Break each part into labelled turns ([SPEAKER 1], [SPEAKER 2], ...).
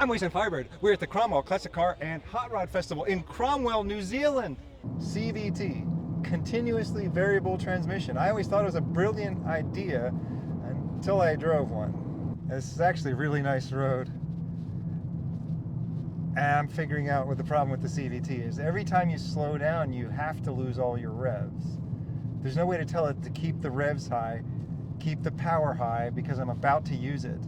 [SPEAKER 1] I'm Jason Firebird. We're at the Cromwell Classic Car and Hot Rod Festival in Cromwell, New Zealand. CVT, continuously variable transmission. I always thought it was a brilliant idea until I drove one. This is actually a really nice road. And I'm figuring out what the problem with the CVT is. Every time you slow down, you have to lose all your revs. There's no way to tell it to keep the revs high, keep the power high, because I'm about to use it.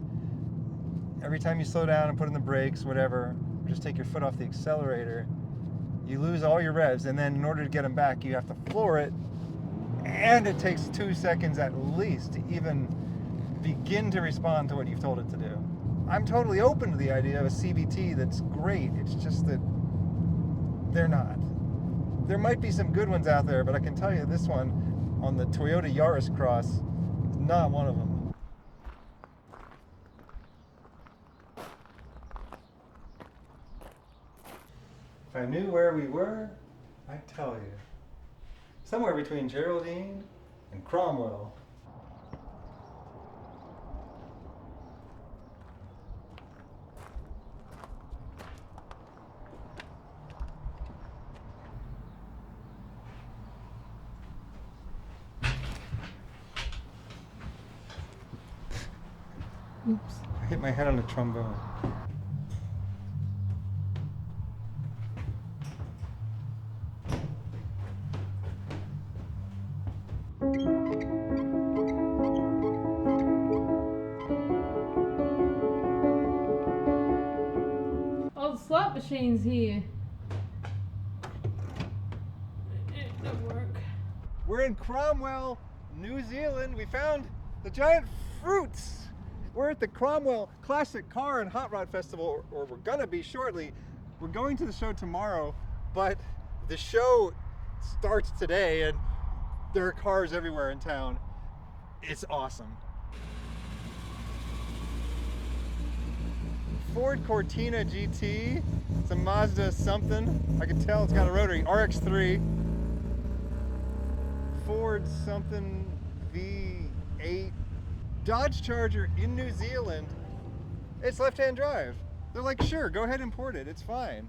[SPEAKER 1] Every time you slow down and put in the brakes, whatever, or just take your foot off the accelerator, you lose all your revs, and then in order to get them back, you have to floor it, and it takes 2 seconds at least to even begin to respond to what you've told it to do. I'm totally open to the idea of a CVT that's great. It's just that they're not. There might be some good ones out there, but I can tell you this one on the Toyota Yaris Cross is not one of them. If I knew where we were, I'd tell you. Somewhere between Geraldine and Cromwell. Oops. I hit my head on the trombone.
[SPEAKER 2] Oh, the slot machine's here. It don't work.
[SPEAKER 1] We're in Cromwell, New Zealand. We found the giant fruits. We're at the Cromwell Classic Car and Hot Rod Festival, or we're gonna be shortly. We're going to the show tomorrow, but the show starts today and there are cars everywhere in town. It's awesome. Ford Cortina GT. It's a Mazda something. I can tell it's got a rotary. RX-3. Ford something V8. Dodge Charger in New Zealand. It's left-hand drive. They're like, sure, go ahead and import it. It's fine.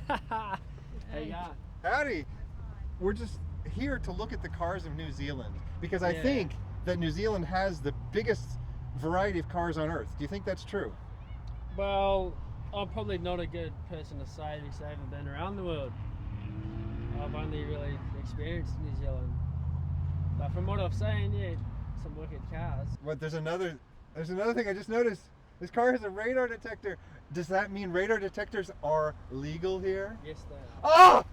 [SPEAKER 3] Hey, yeah.
[SPEAKER 1] Howdy. We're just here to look at the cars of New Zealand because I
[SPEAKER 3] Yeah.
[SPEAKER 1] think that New Zealand has the biggest variety of cars on earth. Do you think that's true?
[SPEAKER 3] Well, I'm probably not a good person to say because I haven't been around the world. I've only really experienced New Zealand. But from what I've seen, yeah, some wicked cars.
[SPEAKER 1] But there's another thing I just noticed. This car has a radar detector. Does that mean radar detectors are legal here?
[SPEAKER 3] Yes, they are.
[SPEAKER 1] Oh!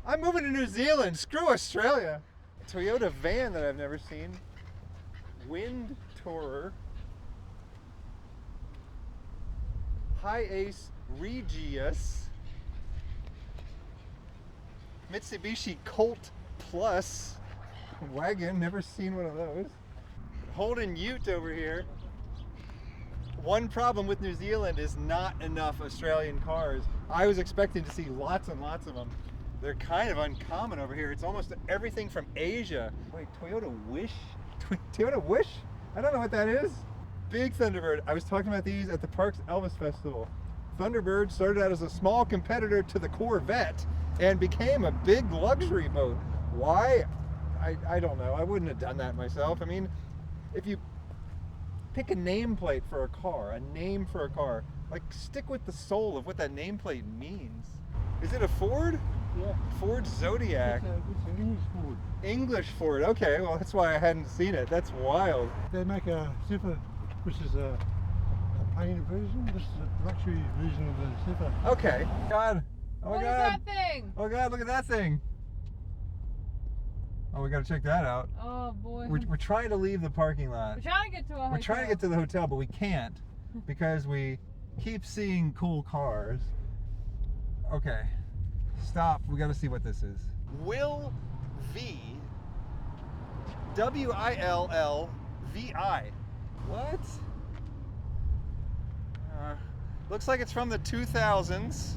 [SPEAKER 1] I'm moving to New Zealand. Screw Australia. A Toyota van that I've never seen. Wind Tourer. High Ace Regius. Mitsubishi Colt Plus. Wagon, never seen one of those. Holden Ute over here. One problem with New Zealand is not enough Australian cars. I was expecting to see lots and lots of them. They're kind of uncommon over here. It's almost everything from Asia. Wait, Toyota Wish? Toyota Wish? I don't know what that is. Big Thunderbird. I was talking about these at the Parks Elvis Festival. Thunderbird started out as a small competitor to the Corvette and became a big luxury boat. Why? I don't know. I wouldn't have done that myself. I mean, if you pick a nameplate for a car, like stick with the soul of what that nameplate means. Is it a Ford?
[SPEAKER 4] Yeah.
[SPEAKER 1] Ford Zodiac.
[SPEAKER 4] It's an English Ford.
[SPEAKER 1] English Ford. Okay, well that's why I hadn't seen it. That's wild.
[SPEAKER 4] They make a Zephyr, which is a painted version. This is a luxury version of the Zephyr.
[SPEAKER 1] Okay. God. Oh my
[SPEAKER 2] What is
[SPEAKER 1] God.
[SPEAKER 2] that thing?
[SPEAKER 1] Oh God, look at that thing. Oh, we gotta check that out.
[SPEAKER 2] Oh boy.
[SPEAKER 1] We're trying to leave the parking lot.
[SPEAKER 2] We're trying to get to a hotel.
[SPEAKER 1] We're trying to get to the hotel, but we can't because we keep seeing cool cars. Okay, stop. We got to see what this is. Will V. WILLVI. What? Looks like it's from the 2000s.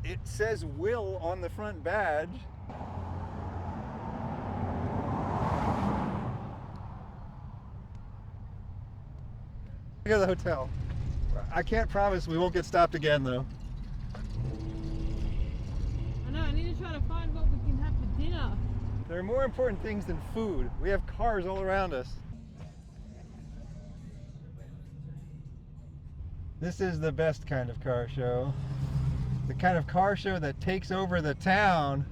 [SPEAKER 1] It says Will on the front badge. Go to the hotel. I can't promise we won't get stopped again though.
[SPEAKER 2] I know, I need to try to find what we can have for dinner.
[SPEAKER 1] There are more important things than food. We have cars all around us. This is the best kind of car show. The kind of car show that takes over the town.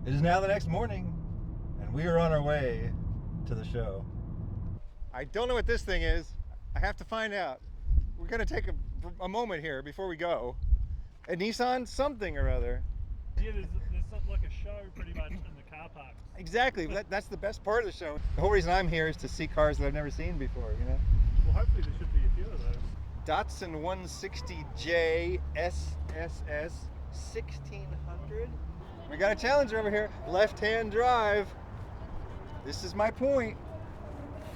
[SPEAKER 1] It is now the next morning, and we are on our way to the show. I don't know what this thing is. I have to find out. We're gonna take a moment here before we go. A Nissan something or other.
[SPEAKER 5] Yeah, there's something like a show pretty much in the car park.
[SPEAKER 1] Exactly, that's the best part of the show. The whole reason I'm here is to see cars that I've never seen before, you know?
[SPEAKER 5] Well, hopefully there should be a few of those.
[SPEAKER 1] Datsun 160J SSS 1600. We got a challenger over here, left-hand drive. This is my point.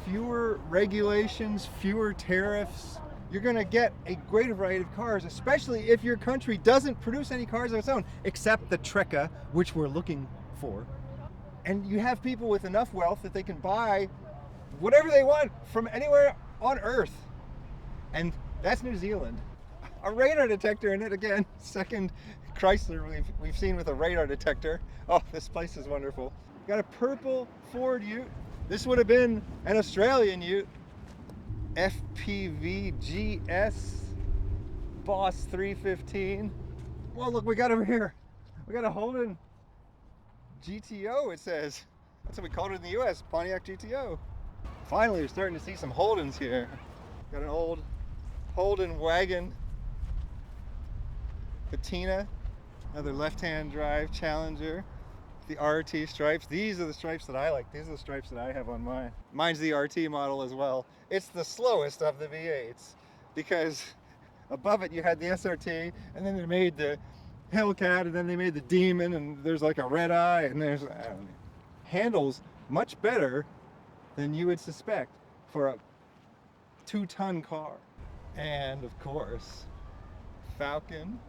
[SPEAKER 1] Fewer regulations, fewer tariffs. You're gonna get a greater variety of cars, especially if your country doesn't produce any cars of its own, except the Trecca, which we're looking for. And you have people with enough wealth that they can buy whatever they want from anywhere on Earth. And that's New Zealand. A radar detector in it again. Second Chrysler we've seen with a radar detector. Oh, this place is wonderful. Got a purple Ford Ute. This would have been an Australian Ute. FPV GS Boss 315. Well, look, we got over here. We got a Holden GTO, it says. That's what we called it in the US, Pontiac GTO. Finally, we're starting to see some Holdens here. Got an old Holden wagon. Patina, another left-hand drive Challenger. The RT stripes. These are the stripes that I like. These are the stripes that I have on mine. Mine's the RT model as well. It's the slowest of the V8s because above it you had the SRT, and then they made the Hellcat, and then they made the Demon, and there's like a red eye, and there's, I don't know, handles much better than you would suspect for a 2-ton car. And of course, Falcon.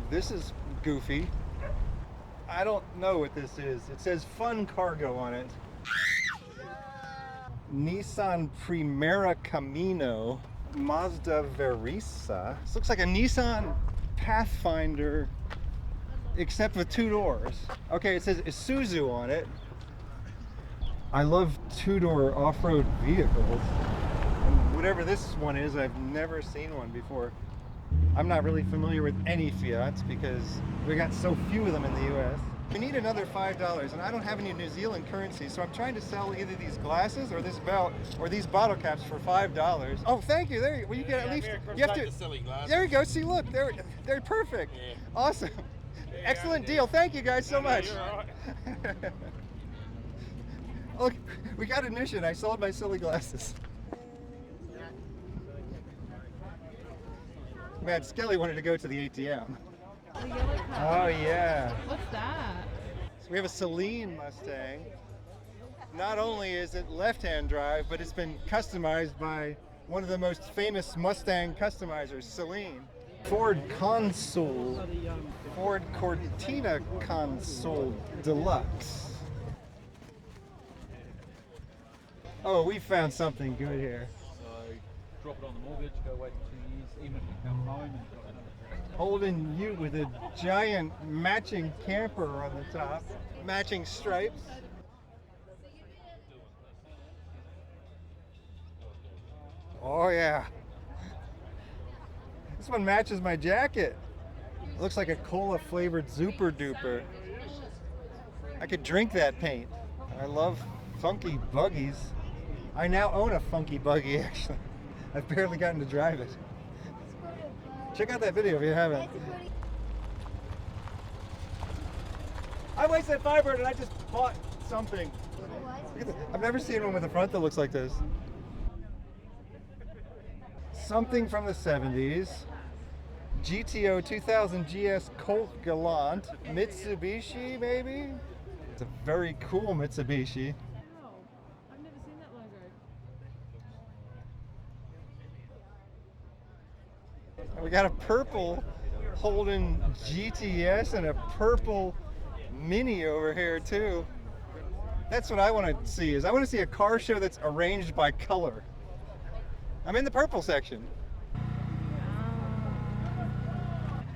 [SPEAKER 1] This is goofy. I don't know what this is. It says Fun Cargo on it. Nissan Primera Camino, Mazda Verisa. This looks like a Nissan Pathfinder, except with 2 doors. Okay, it says Isuzu on it. I love 2-door off-road vehicles. And whatever this one is, I've never seen one before. I'm not really familiar with any Fiats because we got so few of them in the US. We need another $5, and I don't have any New Zealand currency, so I'm trying to sell either these glasses or this belt or these bottle caps for $5. Oh, thank you. There you, well, you get at least. You have to. There you go. See, look, they're perfect. Yeah. Awesome. Yeah, excellent deal. Thank you guys so much. Right. Look, we got ignition. I sold my silly glasses. Man, Skelly wanted to go to the ATM.
[SPEAKER 2] The yellow car.
[SPEAKER 1] Oh yeah.
[SPEAKER 2] What's that?
[SPEAKER 1] So we have a Celine Mustang. Not only is it left-hand drive, but it's been customized by one of the most famous Mustang customizers, Celine. Ford Consul, Ford Cortina Consul Deluxe. Oh, we found something good here.
[SPEAKER 6] So drop it on the mortgage, go wait 2 years, even if you come home and you've got another.
[SPEAKER 1] Holden Ute with a giant matching camper on the top, matching stripes. Oh yeah. This one matches my jacket. It looks like a cola flavored Super Duper. I could drink that paint. I love funky buggies. I now own a funky buggy actually. I've barely gotten to drive it. Check out that video if you haven't. I wasted $5 and I just bought something. I've never seen one with a front that looks like this. Something from the 70s. GTO 2000 GS Colt Galant. Mitsubishi, maybe? It's a very cool Mitsubishi.
[SPEAKER 2] Wow. I've never seen that logo.
[SPEAKER 1] And we got a purple Holden GTS and a purple Mini over here too. That's what I want to see. I want to see a car show that's arranged by color. I'm in the purple section.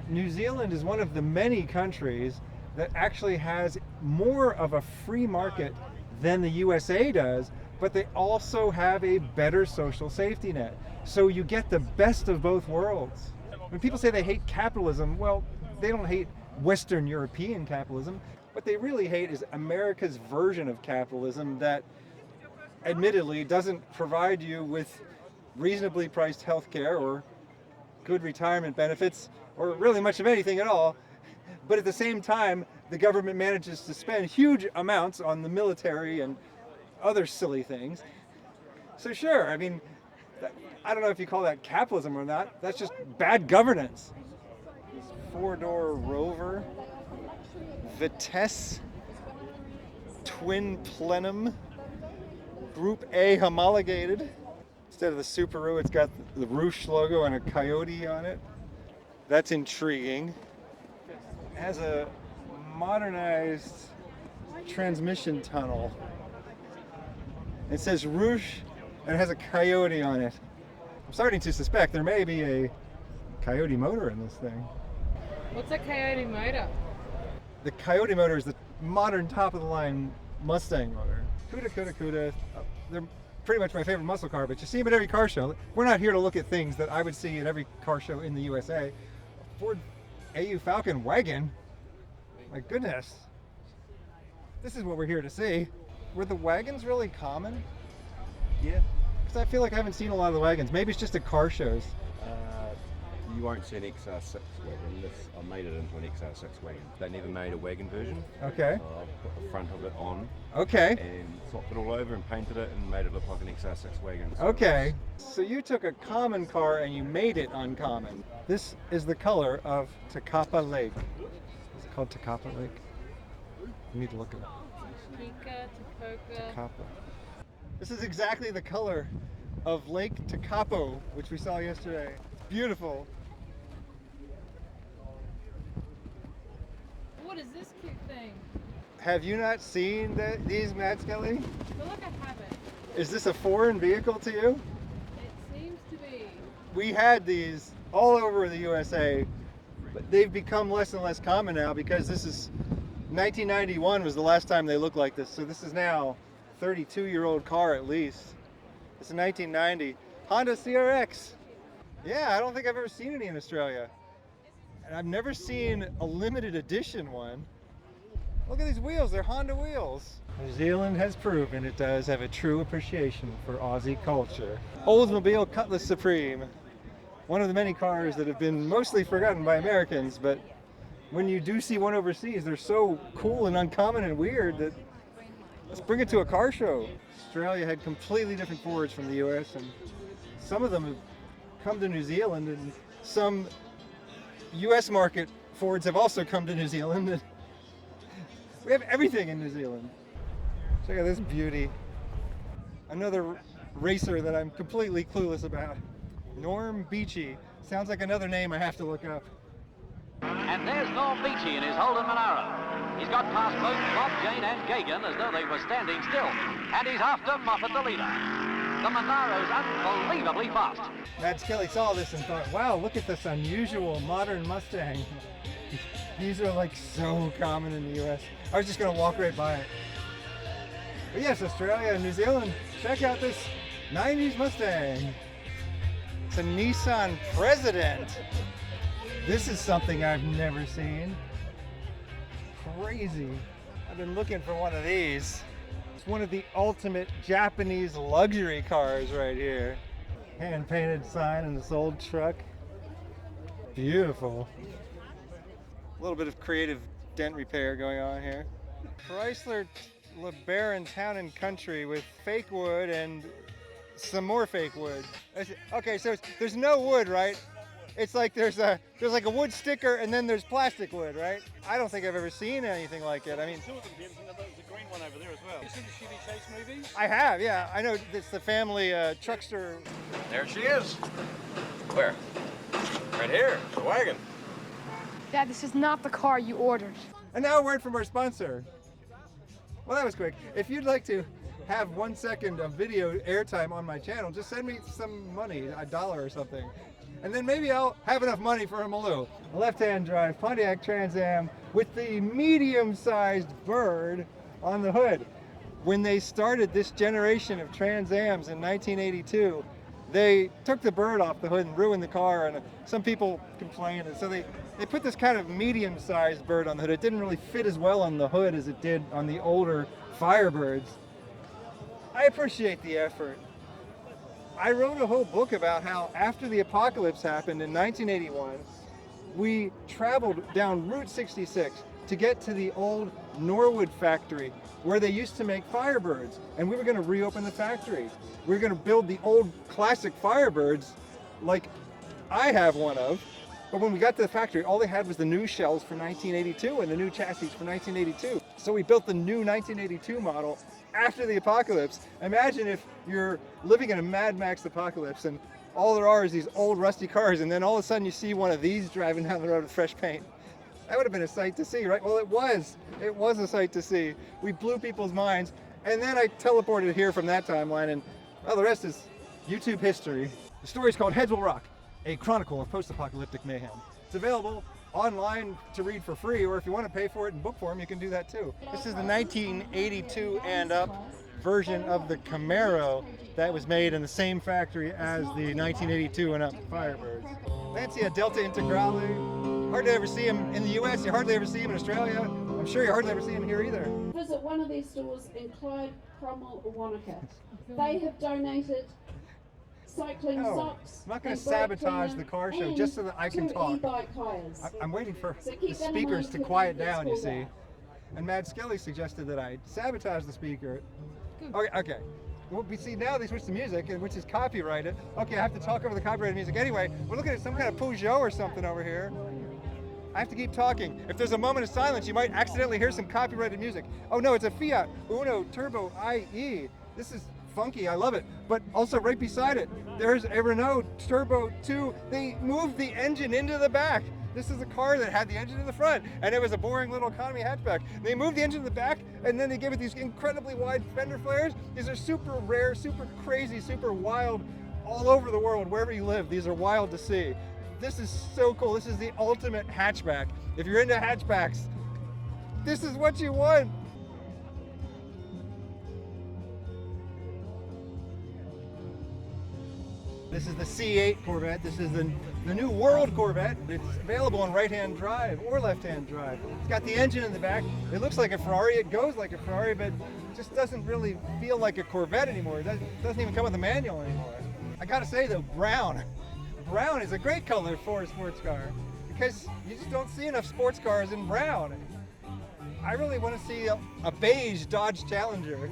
[SPEAKER 1] New Zealand is one of the many countries that actually has more of a free market than the USA does, but they also have a better social safety net. So you get the best of both worlds. When people say they hate capitalism, well, they don't hate Western European capitalism. What they really hate is America's version of capitalism that admittedly doesn't provide you with reasonably priced health care or good retirement benefits or really much of anything at all. But at the same time, the government manages to spend huge amounts on the military and other silly things. So sure, I mean, I don't know if you call that capitalism or not. That's just bad governance. This four-door Rover, Vitesse, twin plenum, Group A homologated. Instead of the Subaru, it's got the Roosh logo and a coyote on it. That's intriguing. It has a modernized transmission tunnel. It says Roosh and it has a coyote on it. I'm starting to suspect there may be a coyote motor in this thing.
[SPEAKER 2] What's a coyote motor?
[SPEAKER 1] The coyote motor is the modern top-of-the-line Mustang motor. Cuda. They're pretty much my favorite muscle car, but you see them at every car show. We're not here to look at things that I would see at every car show in the USA. Ford AU Falcon wagon. My goodness. This is what we're here to see. Were the wagons really common?
[SPEAKER 7] Yeah.
[SPEAKER 1] Because I feel like I haven't seen a lot of the wagons. Maybe it's just at car shows.
[SPEAKER 7] You won't see an XR6 wagon. I made it into an XR6 wagon. They never made a wagon version.
[SPEAKER 1] Okay.
[SPEAKER 7] So I put the front of it on.
[SPEAKER 1] Okay.
[SPEAKER 7] And swapped it all over and painted it and made it look like an XR6 wagon. So
[SPEAKER 1] Okay. So you took a common car and you made it uncommon. This is the color of Takapa Lake. Is it called Takapa Lake? You need to look it up.
[SPEAKER 2] Kika, Tapoka.
[SPEAKER 1] Takapa. This is exactly the color of Lake Takapo, which we saw yesterday. It's beautiful.
[SPEAKER 2] What is this cute thing?
[SPEAKER 1] Have you not seen these, Matt Skelly?
[SPEAKER 2] I feel like I haven't.
[SPEAKER 1] Is this a foreign vehicle to you?
[SPEAKER 2] It seems to be.
[SPEAKER 1] We had these all over the USA, but they've become less and less common now because this is 1991 was the last time they looked like this. So this is now a 32-year-old car at least. It's a 1990 Honda CRX. Yeah, I don't think I've ever seen any in Australia. And I've never seen a limited edition one. Look at these wheels, they're Honda wheels. New Zealand has proven it does have a true appreciation for Aussie culture. Oldsmobile Cutlass Supreme. One of the many cars that have been mostly forgotten by Americans, but when you do see one overseas, they're so cool and uncommon and weird that let's bring it to a car show. Australia had completely different Fords from the US, and some of them have come to New Zealand, and some US market Fords have also come to New Zealand. We have everything in New Zealand. Check out this beauty. Another racer that I'm completely clueless about. Norm Beachy. Sounds like another name I have to look up.
[SPEAKER 8] And there's Norm Beachy in his Holden Manaro. He's got past both Bob, Jane and Gagan as though they were standing still. And he's after Moffat, the leader. The Manaro's unbelievably fast.
[SPEAKER 1] Matt Skelly saw this and thought, wow, look at this unusual modern Mustang. These are like so common in the US. I was just gonna walk right by it. But yes, Australia and New Zealand, check out this 90s Mustang. It's a Nissan President. This is something I've never seen. Crazy. I've been looking for one of these. It's one of the ultimate Japanese luxury cars right here. Hand-painted sign in this old truck. Beautiful. A little bit of creative dent repair going on here. Chrysler LeBaron Town and Country with fake wood and some more fake wood. Okay, so there's no wood, right? It's like there's like a wood sticker and then there's plastic wood, right? I don't think I've ever seen anything like it. I mean,
[SPEAKER 5] Two of them, there's a green one over there as well. You seen the Chevy Chase movies?
[SPEAKER 1] I have, yeah. I know it's the family truckster.
[SPEAKER 9] There she is. Where? Right here, the wagon.
[SPEAKER 10] Dad, this is not the car you ordered.
[SPEAKER 1] And now a word from our sponsor. Well, that was quick. If you'd like to have 1 second of video airtime on my channel, just send me some money, $1 or something. And then maybe I'll have enough money for a Maloo. A left-hand drive Pontiac Trans Am with the medium-sized bird on the hood. When they started this generation of Trans Ams in 1982, they took the bird off the hood and ruined the car, and some people complained, and so they put this kind of medium-sized bird on the hood. It didn't really fit as well on the hood as it did on the older Firebirds. I appreciate the effort. I wrote a whole book about how after the apocalypse happened in 1981, we traveled down Route 66 to get to the old Norwood factory where they used to make Firebirds, and we were going to reopen the factory. We were going to build the old classic Firebirds like I have one of, but when we got to the factory, all they had was the new shells for 1982 and the new chassis for 1982. So we built the new 1982 model after the apocalypse. Imagine if you're living in a Mad Max apocalypse and all there are is these old rusty cars, and then all of a sudden you see one of these driving down the road with fresh paint. That would have been a sight to see, right? Well, it was a sight to see. We blew people's minds, and then I teleported here from that timeline, and well, the rest is YouTube history. The story is called Heads Will Rock, a chronicle of post-apocalyptic mayhem. It's available online to read for free, or if you want to pay for it in book form, you can do that too. This is the 1982 and up version of the Camaro that was made in the same factory as the 1982 and up Firebirds. Lancia Delta Integrale. Hard to ever see them in the US, you hardly ever see them in Australia. I'm sure you hardly ever see them here either.
[SPEAKER 10] Visit one of these stores in Clyde, Cromwell, or Wanaka. They have donated cycling socks.
[SPEAKER 1] I'm not going to sabotage the car show just so that I can talk. I'm waiting for the speakers to quiet down, you see. And Mad Skelly suggested that I sabotage the speaker. Okay. Well, we see now they switch to music, which is copyrighted. Okay, I have to talk over the copyrighted music. Anyway, we're looking at some kind of Peugeot or something over here. I have to keep talking. If there's a moment of silence, you might accidentally hear some copyrighted music. Oh no, it's a Fiat Uno Turbo IE. This is funky, I love it. But also right beside it, there's a Renault Turbo 2. They moved the engine into the back. This is a car that had the engine in the front, and it was a boring little economy hatchback. They moved the engine in the back, and then they gave it these incredibly wide fender flares. These are super rare, super crazy, super wild, all over the world, wherever you live. These are wild to see. This is so cool. This is the ultimate hatchback. If you're into hatchbacks, this is what you want. This is the C8 Corvette. This is the new World Corvette. It's available on right-hand drive or left-hand drive. It's got the engine in the back. It looks like a Ferrari. It goes like a Ferrari, but it just doesn't really feel like a Corvette anymore. It doesn't even come with a manual anymore. I gotta say though, brown. Brown is a great color for a sports car because you just don't see enough sports cars in brown. I really want to see a beige Dodge Challenger,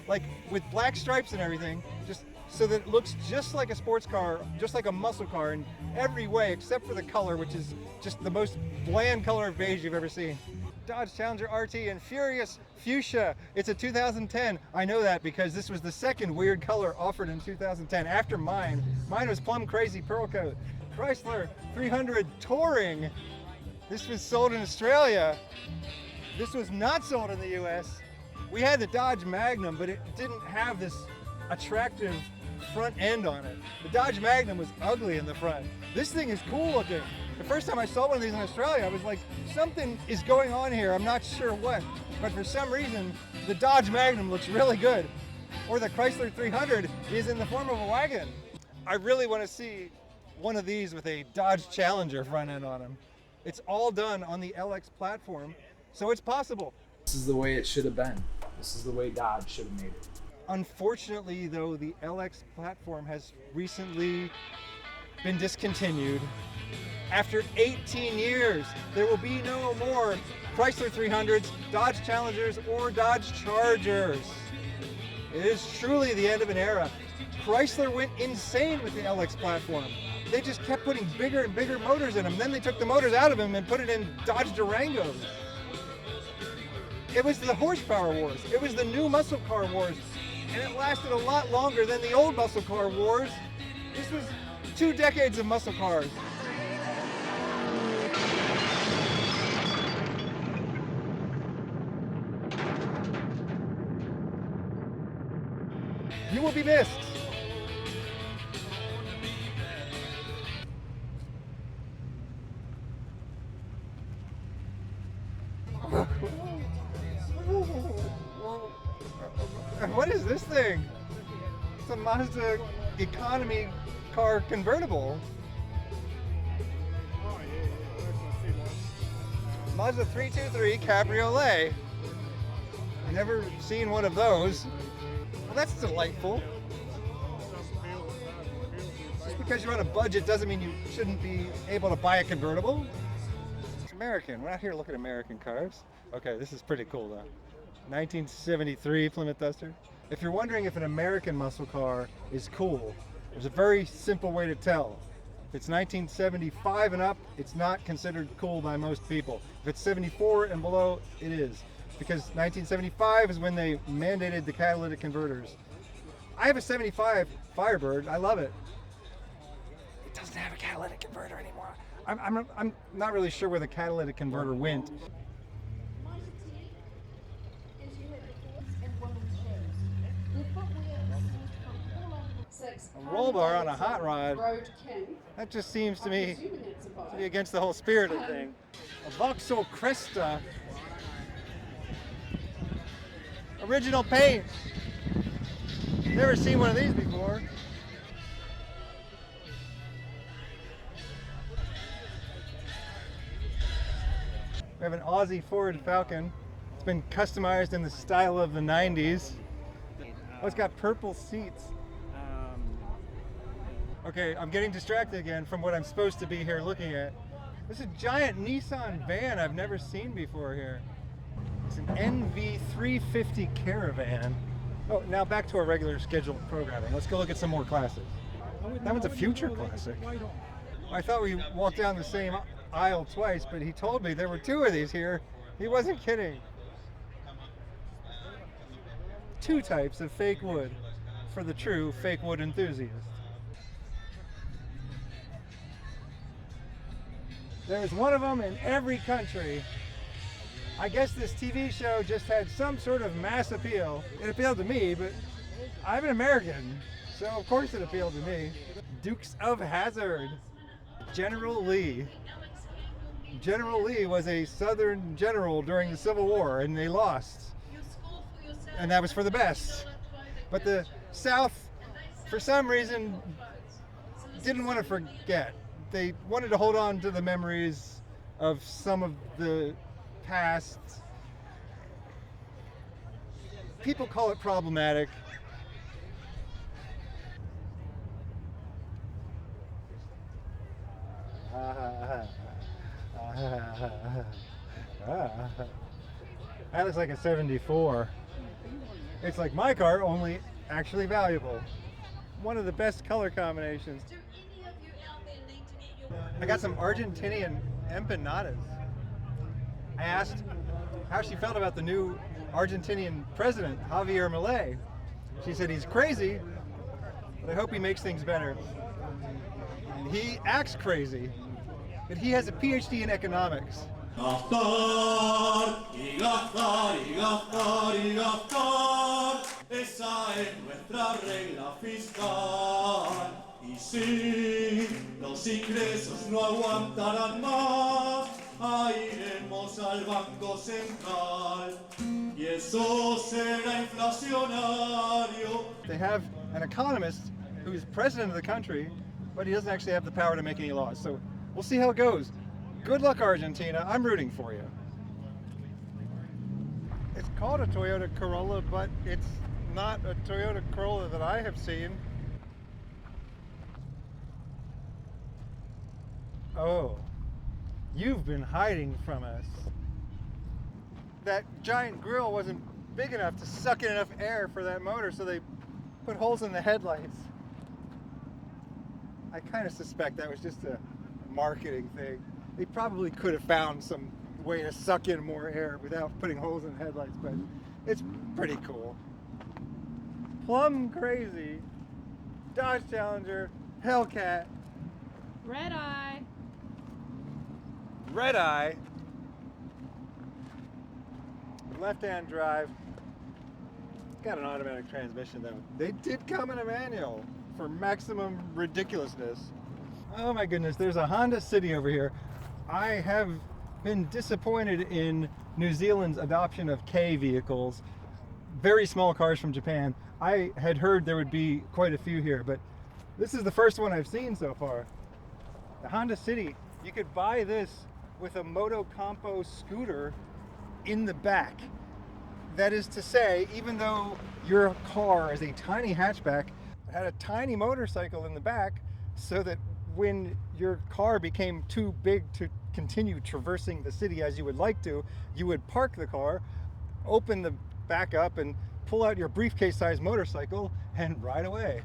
[SPEAKER 1] like with black stripes and everything, just so that it looks just like a sports car, just like a muscle car in every way, except for the color, which is just the most bland color of beige you've ever seen. Dodge Challenger RT in Furious Fuchsia. It's a 2010. I know that because this was the second weird color offered in 2010 after mine. Mine was Plum Crazy Pearl Coat. Chrysler 300 Touring. This was sold in Australia. This was not sold in the US. We had the Dodge Magnum, but it didn't have this attractive front end on it. The Dodge Magnum was ugly in the front. This thing is cool looking. The first time I saw one of these in Australia, I was like, something is going on here. I'm not sure what, but for some reason, the Dodge Magnum looks really good. Or the Chrysler 300 is in the form of a wagon. I really want to see one of these with a Dodge Challenger front end on them. It's all done on the LX platform, so it's possible.
[SPEAKER 11] This is the way it should have been. This is the way Dodge should have made it.
[SPEAKER 1] Unfortunately, though, the LX platform has recently been discontinued. After 18 years, there will be no more Chrysler 300s, Dodge Challengers, or Dodge Chargers. It is truly the end of an era. Chrysler went insane with the LX platform. They just kept putting bigger and bigger motors in them. Then they took the motors out of them and put it in Dodge Durangos. It was the horsepower wars. It was the new muscle car wars. And it lasted a lot longer than the old muscle car wars. This was 2 decades of muscle cars. You will be missed. What is this thing? It's a Mazda economy car convertible. Mazda 323 Cabriolet. Never seen one of those. Well, that's delightful. Just because you're on a budget doesn't mean you shouldn't be able to buy a convertible. It's American. We're not here to look at American cars. Okay, this is pretty cool though. 1973 Plymouth Duster. If you're wondering if an American muscle car is cool, there's a very simple way to tell. If it's 1975 and up, it's not considered cool by most people. If it's 74 and below, it is. Because 1975 is when they mandated the catalytic converters. I have a 75 Firebird. I love it. It doesn't have a catalytic converter anymore. I'm not really sure where the catalytic converter went. A roll bar on a hot rod, that just seems to me to be against the whole spirit of the thing. A Vauxhall Cresta. Original paint. Never seen one of these before. We have an Aussie Ford Falcon. It's been customized in the style of the 90s. Oh, it's got purple seats. Okay, I'm getting distracted again from what I'm supposed to be here looking at. This is a giant Nissan van I've never seen before here. It's an NV350 Caravan. Oh, now back to our regular scheduled programming. Let's go look at some more classics. That one's a future classic. I thought we walked down the same aisle twice, but he told me there were two of these here. He wasn't kidding. Two types of fake wood for the true fake wood enthusiast. There's one of them in every country. I guess this TV show just had some sort of mass appeal. It appealed to me, but I'm an American, so of course it appealed to me. Dukes of Hazzard. General Lee. General Lee was a Southern general during the Civil War, and they lost. And that was for the best. But the South, for some reason, didn't want to forget. They wanted to hold on to the memories of some of the past. People call it problematic. That looks like a 74. It's like my car, only actually valuable. One of the best color combinations. I got some Argentinian empanadas. I asked how she felt about the new Argentinian president, Javier Milei. She said he's crazy, but I hope he makes things better. And he acts crazy, but he has a PhD in economics.
[SPEAKER 12] Esa es nuestra regla fiscal. Y si los ingresos no aguantarán más, iremos al Banco Central. Y eso será inflacionario.
[SPEAKER 1] They have an economist who's president of the country, but he doesn't actually have the power to make any laws. So we'll see how it goes. Good luck, Argentina. I'm rooting for you. It's called a Toyota Corolla, but it's not a Toyota Corolla that I have seen. Oh, you've been hiding from us. That giant grill wasn't big enough to suck in enough air for that motor, so they put holes in the headlights. I kind of suspect that was just a marketing thing. They probably could have found some way to suck in more air without putting holes in the headlights, but it's pretty cool. Plum crazy. Dodge Challenger, Hellcat.
[SPEAKER 2] Red Eye.
[SPEAKER 1] Red Eye. Left-hand drive. Got an automatic transmission though. They did come in a manual for maximum ridiculousness. Oh my goodness, there's a Honda City over here. I have been disappointed in New Zealand's adoption of K vehicles, very small cars from Japan. I had heard there would be quite a few here, but this is the first one I've seen so far. The Honda City, you could buy this with a Moto Compo scooter in the back. That is to say, even though your car is a tiny hatchback, it had a tiny motorcycle in the back, so that when your car became too big to continue traversing the city as you would like to, you would park the car, open the back up, and pull out your briefcase-sized motorcycle and ride away.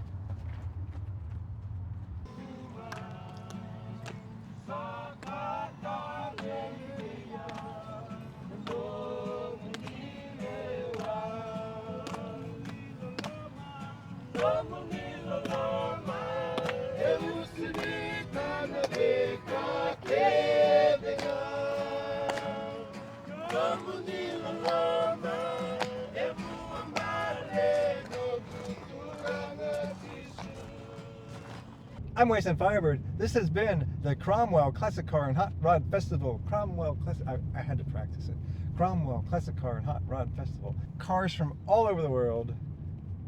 [SPEAKER 1] I'm Wasteland Firebird. This has been the Cromwell Classic Car and Hot Rod Festival. Cromwell Classic, I had to practice it. Cromwell Classic Car and Hot Rod Festival. Cars from all over the world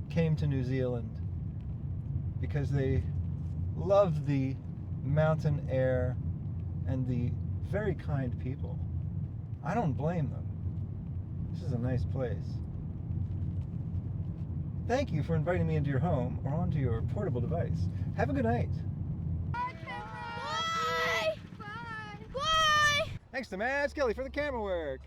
[SPEAKER 1] came to New Zealand because they love the mountain air and the very kind people. I don't blame them. This is a nice place. Thank you for inviting me into your home or onto your portable device. Have a good night.
[SPEAKER 13] Bye! Bye! Bye!
[SPEAKER 1] Thanks to Matt Skelly for the camera work.